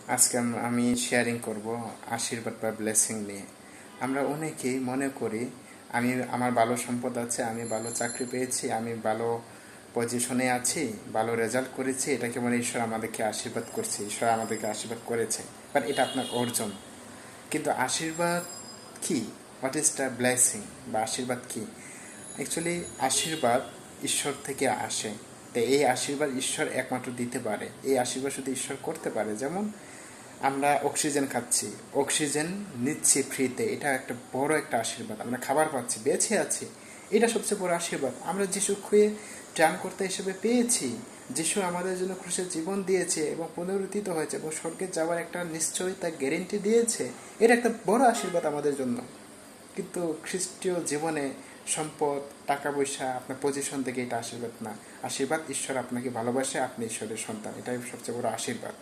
আজকে আমি শেয়ারিং করব আশীর্বাদ বা ব্লেসিং নিয়ে। আমরা অনেকেই মনে করি আমার ভালো সম্পদ আছে, আমি ভালো চাকরি পেয়েছি, আমি ভালো পজিশনে আছি, ভালো রেজাল্ট করেছি, এটাকে মানে ঈশ্বর আমাদেরকে আশীর্বাদ করছে, ঈশ্বর আমাদেরকে আশীর্বাদ করেছে, বাট এটা আপনার অর্জন। কিন্তু আশীর্বাদ কি? হোয়াট ইজ দ্য ব্লেসিং বা আশীর্বাদ কি? অ্যাকচুয়ালি আশীর্বাদ ঈশ্বর থেকে আসে। তো এই আশীর্বাদ ঈশ্বর একমাত্র দিতে পারে, এই আশীর্বাদ শুধু ঈশ্বর করতে পারে। যেমন আমরা অক্সিজেন খাচ্ছি, অক্সিজেন নিচ্ছি ফ্রিতে, এটা একটা বড় একটা আশীর্বাদ। আমরা খাবার পাচ্ছি, বেঁচে আছি, এটা সবচেয়ে বড় আশীর্বাদ। আমরা যিশু খুঁয়ে ত্রাণকর্তা হিসেবে পেয়েছি, যিশু আমাদের জন্য ক্রুশে জীবন দিয়েছে এবং পুনরুত্থিত হয়েছে এবং স্বর্গে যাওয়ার একটা নিশ্চয়তা গ্যারেন্টি দিয়েছে, এটা একটা বড় আশীর্বাদ আমাদের জন্য। কিন্তু খ্রিস্টীয় জীবনে সম্পদ, টাকা পয়সা, আপনার পজিশন থেকে এটা আশীর্বাদ না। আশীর্বাদ ঈশ্বর আপনাকে ভালোবাসে, আপনি ঈশ্বরের সন্তান, এটাই সবচেয়ে বড় আশীর্বাদ।